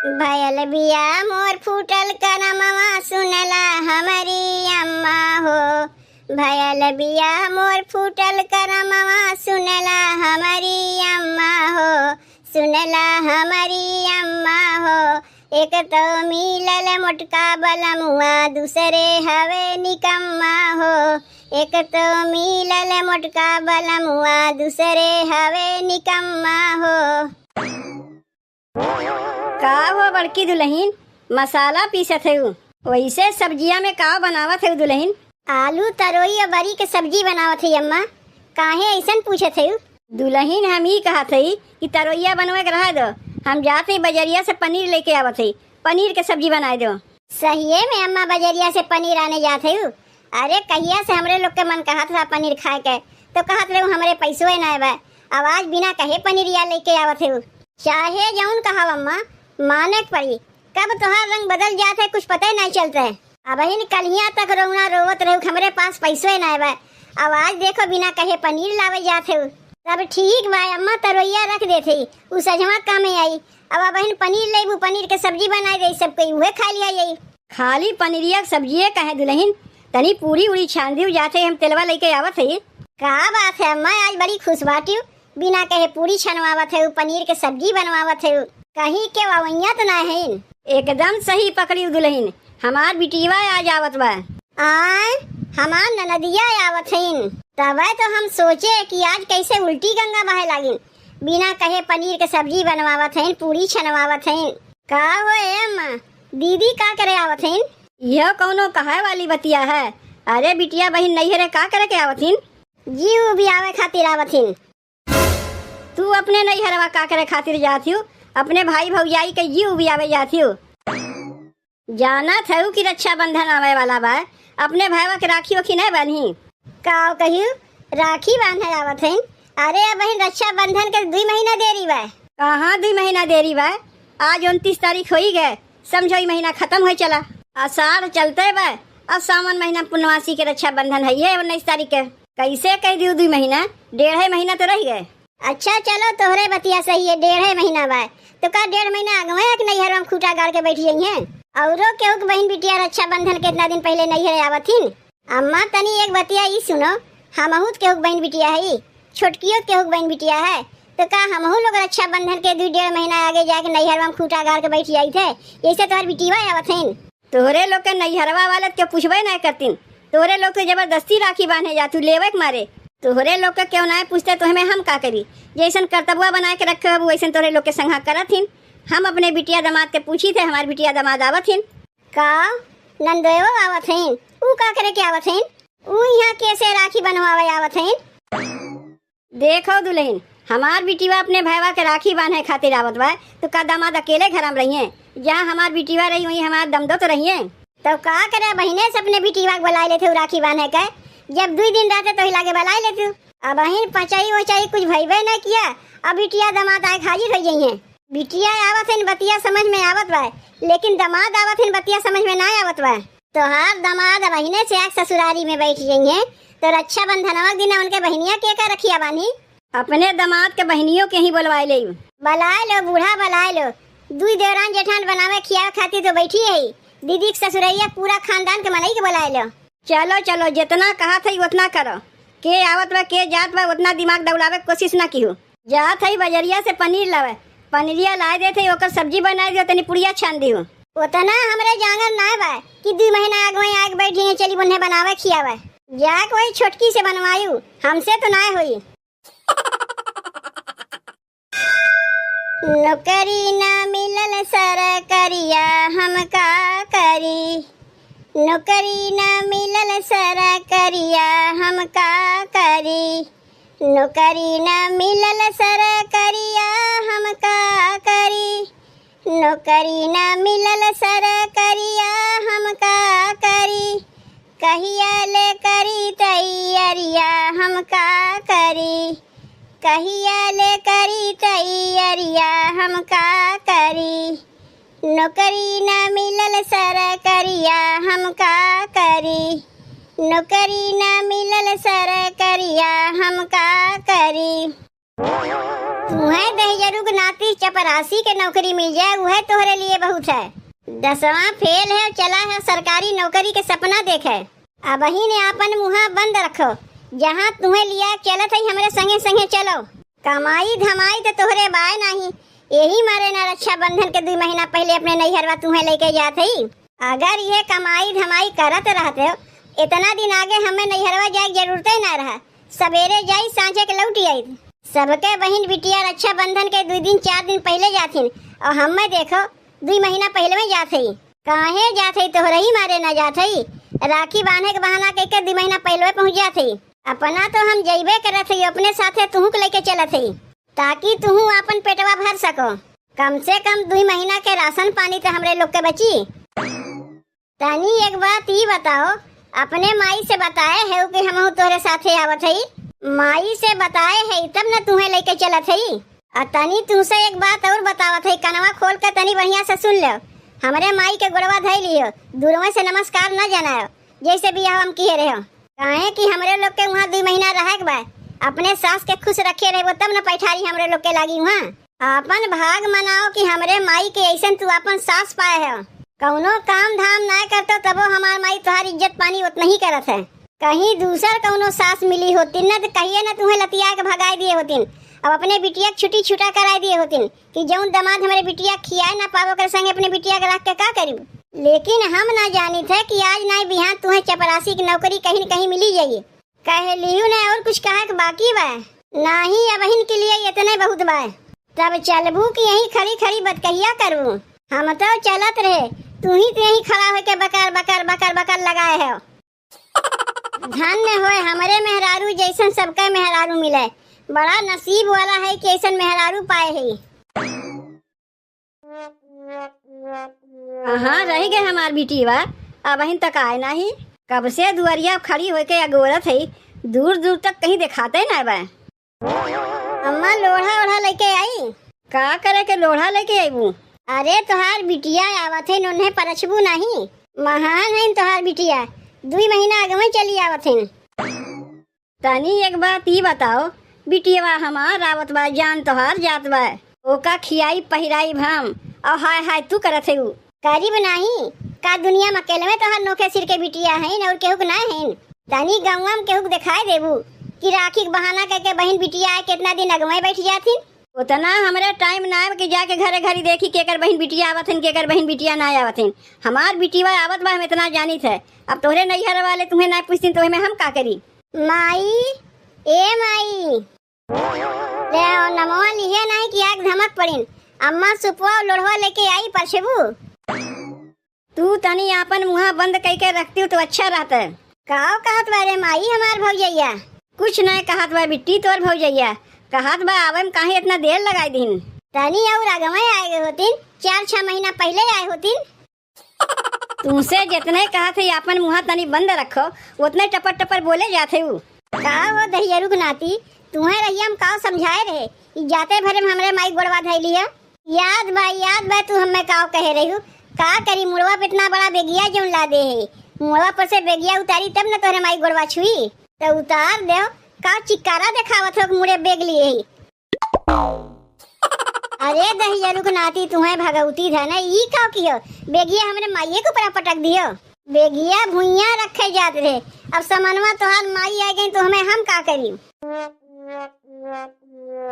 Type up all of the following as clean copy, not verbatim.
भयल बिया मोर फूटल करमवा सुनला हमारी अम्मा हो। भयल बिया मोर फूटल करमवा सुनला हमारी अम्मा हो। सुनला हमारी अम्मा हो। एक तो मिलल मोटका बलमुआ दूसरे हवे निकम्मा हो। एक तो मिलल मोटका बलमुआ दूसरे हवे निकम्मा हो। का हो बड़की दुल्हन मसाला पीसत है वैसे सब्जिया में का बनावत है दुल्हन? आलू तरोई और बरी के सब्जी बनावत है अम्मा। काहे ऐसन पूछत है दुल्हन? हम ही कहत है कि तरोइया बनवे के रह दो, हम जाते बजरिया से पनीर लेके आवत है, पनीर के सब्जी बनाए दो। सही है में अम्मा बजरिया से पनीर आने जाते है। अरे कहिया से हमरे लोग के मन कहत था पनीर खाए के, तो कहत रहे हमरे पैसों ना बा, आवाज बिना कहे पनीरिया लेके आवत है। चाहे जौन कहा अम्मा माने पड़ी, कब तोहार रंग बदल जाते है कुछ पता ही नहीं चलता है। अब कलिया तक रोना रोवत रहे हमरे पास पैसों ना बा, आवाज देखो बिना कहे पनीर लावे जाते हो। तब ठीक बा अम्मा तरोइया रख देते उ सजवा काम आई। अब बहन पनीर लेबू, पनीर के सब्जी बनाए दे, सब कोई उहे खा लिया यही। खाली पनीरिया सब्जी कहे दुल्हन? तनी पूरी उड़ी छान दी जाते हम तेलवा लेके आवत है। का बात है अम्मा, आज बड़ी खुश बाटी बिना कहे पूरी छनवावत है, पनीर के सब्जी बनवावत है, कहीं के वावैया तो ना है। एकदम सही पकड़ी दुल्हन, हमार बिटिया आज आवत बा। हमार ननदिया आवत है। तब तो हम सोचे कि आज कैसे उल्टी गंगा बहे लागिन, बिना कहे पनीर के सब्जी बनवावत है, पूरी छनवावत है। का हो अम्मा दीदी का करे आवत है? यह कौनो कहे वाली बतिया है? अरे बिटिया बहन नहीं रे का करे के आवत है? जीव भी आवे खातिर आवत है। तू अपने नहीं हरवा का करे खातिर जाती हो? अपने भाई भौजाई के जीव भी आवे जाती हो। जाना था कि रक्षाबंधन आवे वाला बा, अपने भाईवा के राखी वखी नहीं बांधी? का कहियो राखी बांधे आवत है? अरे बहन रक्षाबंधन के 2 महीना देरी बा। कहाँ 2 महीना देरी बा? आज 29 तारीख हो ही गए, समझो महीना खत्म हो चला। आषाढ़ चलते बा, अब सावन महीना पूर्णवासी के रक्षाबंधन है 19 तारीख के। कैसे कह दियो 2 महीना? 1.5 महीना तो रह गए। अच्छा चलो तोहरे बतिया सही है, 1.5 महीना बा तो का 1.5 महीना अगवे के नैहर में खूटा गाड़ के बैठी रही है। औरो केहू के बहन बिटिया रक्षाबंधन के इतना दिन पहले नैहर आवत हिन। अम्मा तनी एक बतिया ई सुनो, हमहू केहू बहन बिटिया है, छोटकियो केहू बहन बिटिया है, तो का हमहू लोग रक्षाबंधन के 2-1.5 महीना आगे जाके नैहर में खूटा गाड़ के बैठी आई थे, ऐसे तोहर बिटिया आवत हिन। तोहरे लोग के नैहरवा वाले के पूछबे नहीं करतीन, तोहरे लोग के जबरदस्ती राखी बांधे जा, तू लेवे के मारे। तोहरे लोग के क्यों ना पूछते तो हमें हम का करी? जैसन कर्तव्य बना के रखे वैसन तोहरे लोग के संगा करत हिन। हम अपने बिटिया दामाद के पूछी थे, हमारी बिटिया दामाद आवत हिन। का नंदोयो आवत हिन? ऊ का करे के आवत हिन? ऊ यहाँ कैसे राखी बनवावे आवत हिन? देखो दुल्हन, हमार बिटिया अपने भाईवा के राखी बांधे खातिर आवत बा, तो का दामाद अकेले घर में रही है? जहाँ हमार बिटिया रही वहीं हमार दमदो तो रही है। तो का करे बहने से अपने बिटिया बुला लेते राखी बांधे के, जब 2 दिन रहते तो लागे बुला लेते। अब बहन पचाई वचाई कुछ भईबे न किया, अब बिटिया दामाद आए हाजिर हो गई है। बिटिया आवत है बतिया समझ में आवत बा, लेकिन दामाद आवत है बतिया समझ में ना आवत बा। तो हर दामाद बहने से आग ससुरारी में बैठ गई है, तो रक्षाबंधन दिन उनके बहनिया के का रखिया बानी? अपने दामाद के बहनियों के ही बुलवाए ले। बुलाए लो बूढ़ा बुलाए लो, 2 देवरान जेठान बनावे खिया खातिर तो बैठी है। दीदी के ससुरैया पूरा खानदान के मनई के बुलाए लो। चलो चलो जितना कहा था उतना करो, के आवत बा के जात बा उतना दिमाग दौड़ावे की कोशिश ना की हो। जात है बजरिया से पनीर लावे, पनीरिया ला देते ओकर सब्जी बना दियो, तनी पुड़िया छान दियो। उतना हमरे जांगर ना बा कि 2 महीना आगे आग बैठी है चली बन्ने बनावे खियावे। जाक वही छोटकी से बनवायू, हमसे तो ना होई। नौकरी ना मिलल सरकरिया हम का करी, नौकरी न मिलल सरकरिया हम का करी, नौकरी न मिलल सरकरिया हम का करी, नौकरी न मिलल सरकरिया हम का करी, कहिया ले करी तैयारिया हम का करी, कहिया ले करी तैयारिया हम का करी, नौकरी न मिलल सरकरिया हम का करी, नौकरी न मिलल सरकरिया हम का करी। तुम्हें दहियरू के नाती चपरासी के नौकरी मिल जाए वह तोहरे लिए बहुत है। 10वां फेल है, चला है सरकारी नौकरी के सपना देखे। अब ही ने अपन मुँह बंद रखो। जहाँ तुम्हें लिया चलत है हमरे संगे संगे चलो। कमाई धमाई तो तोहरे बाय नहीं। यही मारे ना रक्षाबंधन के 2 महीना पहले अपने नैहरवा तुम्हें लेके जाते ही। अगर ये कमाई धमाई करत रहते हो इतना दिन आगे हमें नैहरवा जाए जरूरत ही ना रहा। सवेरे जाई सांझे के लौटी आई। सबके बहन बिटिया रक्षाबंधन के 2 दिन 4 दिन पहले जाथिन और हमें देखो 2 महीना पहले में जाते ही। काहे जाते ही तोहरे ही मारे ना जाते ही। राखी बांधे के बहाना कह 2 महीना पहले पहुँच जाते। अपना तो हम जइबे करत ही, अपने साथे तुहू के लेके चलत ही ताकि तुहू अपन पेटवा भर सको। कम से कम 2 महीना के राशन पानी तो हमरे लोग के बची। तनी एक बात ही बताओ, अपने माई से बताए है कि हम तोहरे साथे आवत हई? माई से बताए है तब न तुम्हें लेके चलत हई। और तनी तुमसे एक बात और बतावत है, कनवा खोल कर तनी बढ़िया से सुन लो। हमरे माई के गोड़वा धई लियो, दूरवा से नमस्कार न जनायो जैसे भी हम किए रहे हो। काहे कि हमरे लोग के वहाँ 2 महीना रहे के बा। अपने सास के खुश रखे रहे तब न पैठारी हमरे लोग के लागी वहाँ। अपन भाग मनाओ कि हमरे माई के ऐसन तू अपन सास पाए है। कौनो काम धाम ना करतो तबो हमार माई तुम्हारी इज्जत पानी उतना ही करत है। कहीं दूसर कौनो सास मिली होती न तो कहिए न तुम्हें लतिया के भगाई दिए होतिन। अब अपने बिटिया छुट्टी छुटा कराई दिए होतिन कि जौन दामाद हमारे बिटिया खियाए ना पावो कर संगे अपने बिटिया के रख के का करी। लेकिन हम ना जानी थे कि आज ना बिहान तुम्हें चपरासी की नौकरी कहीं न कहीं मिली जाइए। कह लियू ने और कुछ कहा के बाकी बा नहीं। अब बहन के लिए इतने बहुत बा। तब चलबू कि यही खड़ी खड़ी बतकहिया करूँ? हम तो चलत रहे, तू ही तो यही खड़ा होके बकर बकर बकर बकर लगाए है। धन्य होए हमारे मेहरारू जैसन सबका मेहरारू मिले। बड़ा नसीब वाला है कि ऐसन मेहरारू पाए है। हाँ रह गए हमार बेटी बा। अब बहन तक आए नहीं। कब से दुआरिया खड़ी होके अगोरत है, दूर दूर तक कहीं दिखाते ना बा। अम्मा लोढ़ा ओढ़ा लेके आई। का करे के लोढ़ा लेके आईबू? अरे तोहार बिटिया आवत है, उन्हें परछबू नहीं। महान है तोहार बिटिया, 2 महीना आगे चली आवत है। तनी एक बात ही बताओ, बिटिया हमार आवत बा, जान तोहार जात बा, ओका खियाई पहिराई भम और हाय हाय तू करत है। करीब नहीं का दुनिया में अकेले में तोहार नोखे सिर के बिटिया है और केहू के ना है। तनी गौवा में केहू दिखाई देबू कि राखी के बहाना करके बहन बिटिया कितना दिन अगवे बैठ जाती। उतना हमारे टाइम ना है कि जाके घरे घरी देखी केकर बहन बिटिया आवत है केकर बहन बिटिया ना आवत है। हमार बिटिया आवत बा हम इतना जानी थे। अब तोहरे नैहर वाले तुम्हें ना पूछती तो हम का करी? माई ए माई ले नमवा लिहे नहीं कि आग धमक पड़िन। अम्मा सुपवा लोढ़वा लेके आई परछबू। तू तनी अपन मुँह बंद करके रखती हो तो अच्छा रहता है। काव कहत बारे माई हमार भौजैया? कुछ नहीं कहत बा बिट्टी तोर भौजैया। कहत बा आवे में काहे इतना देर लगाई दिन? तनी और आगमे आए गए होतिन, 4-6 महीना पहले आए होतिन। तुमसे जितने कहत है अपन मुँह तनी बंद रखो उतने टपर टपर बोले जाते हो। का वो दहियरू के नाती तुम्हें रहिया हम का समझाए रहे कि जाते भरे में हमरे माई गोड़वा धैली है। याद बा तू हमें काव कहे रही हूँ। का करी मुड़वा पे इतना बड़ा बेगिया जो ला दे है। मुड़वा पर से बेगिया उतारी तब न तोहरे माई गोड़वा छुई तो उतार दे। का चिक्कारा दिखावत हो मुड़े बेग लिए ही। अरे दहियरू के नाती तुम्हें भगवती था ना ई का कियो बेगिया हमरे माईए के ऊपर पटक दियो। बेगिया भुइया रखे जाते रहे। अब समनवा तोहार माई आ गई तो हम का करी?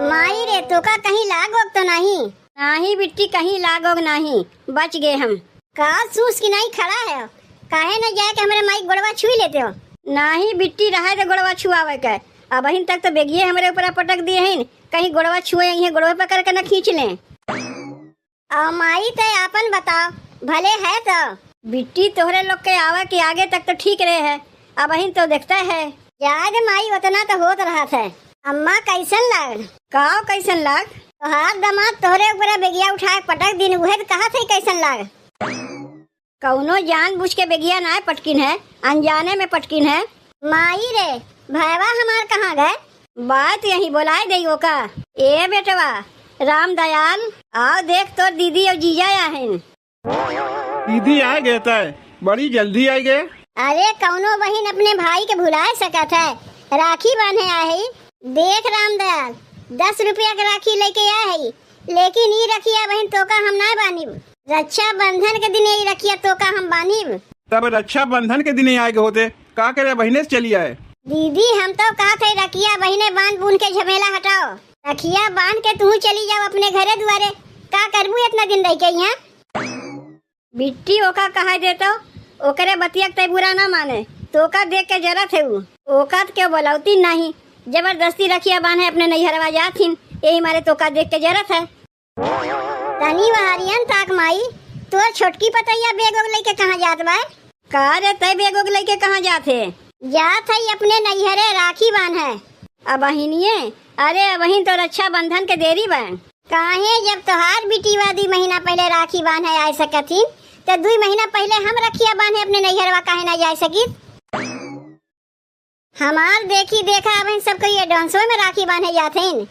माई रे तो का कहीं लागोग तो नहीं बिट्टी कहीं लागोग नहीं, बच गए हम। का सूस की नहीं खड़ा है? काहे न जाए के हमारे माई गोड़वा छुई लेते हो? नहीं बिट्टी रहे तो गोड़वा छुआवे के। अब अहिन तक तो बेगिए हमारे ऊपर पटक दिए हैं, कहीं गोड़वा छुए यहीं गोड़वे पकड़ के न खींच लें। आ माई ते आपन बताओ भले है तो बिट्टी तोहरे लोग के आवे के आगे तक तो ठीक रहे है। अब अहिन तो देखता है याद माई उतना तो होत रहा था। अम्मा कैसन लाग? काव कैसन लाग? तोहार दामाद तोहरे ऊपर बेगिया उठाए पटक दिन उहे तो कहा थे कैसन लाग? कौनो जान बुझ के बेगिया ना पटकिन है, अनजाने में पटकिन है। माई रे भैया हमार कहाँ गए? बात यही बोलाए देयो का। ए बेटवा राम दयाल आओ देख तो दीदी और जीजा आया हैं। दीदी आ गए थे, बड़ी जल्दी आ गए। अरे कौनो बहन अपने भाई के भुला सकत है, राखी बांधे आए। देख राम दयाल 10 रुपया के राखी लेके आए है, लेकिन ये रखिया बहन तोका हम ना बानीब। रक्षा बंधन के दिन ये रखिया तोका हम बानीब। तब रक्षा बंधन के दिन ही आए होते, का करे बहने से चली आए। दीदी हम तो कहा थे रखिया बहने बांध बून के झमेला हटाओ, रखिया बांध के तू चली जाओ अपने घरे द्वारे। का करबू इतना दिन रह के यहाँ? बिट्टी ओका कहा देता ओकरे बतिया तय बुरा ना माने, तोका देख के जरा थे ओका के बोलौती नहीं, जबरदस्ती रखिया बांधे अपने नैहरवा जाथिन, यही मारे तोका देख के जरूरत है। तनी वहारियन ताक माई, तो छोटकी पतैया बेग उग लेके कहाँ जात बा? का रे तय बेग उग लेके कहाँ जाते? जात है अपने नैहरे राखी बांधे। अब बहिनिये, अरे वही तो रक्षा बंधन के देरी बा। काहे जब तोहार बिटिवा 2 महीना पहले राखी बांधे आ सकथिन, तो 2 महीना पहले हम रखिया बांधे अपने नैहरवा काहे ना जा सकी? हमार देखी देखा अब सबको ये डांसों में राखी बांधे जाते हैं।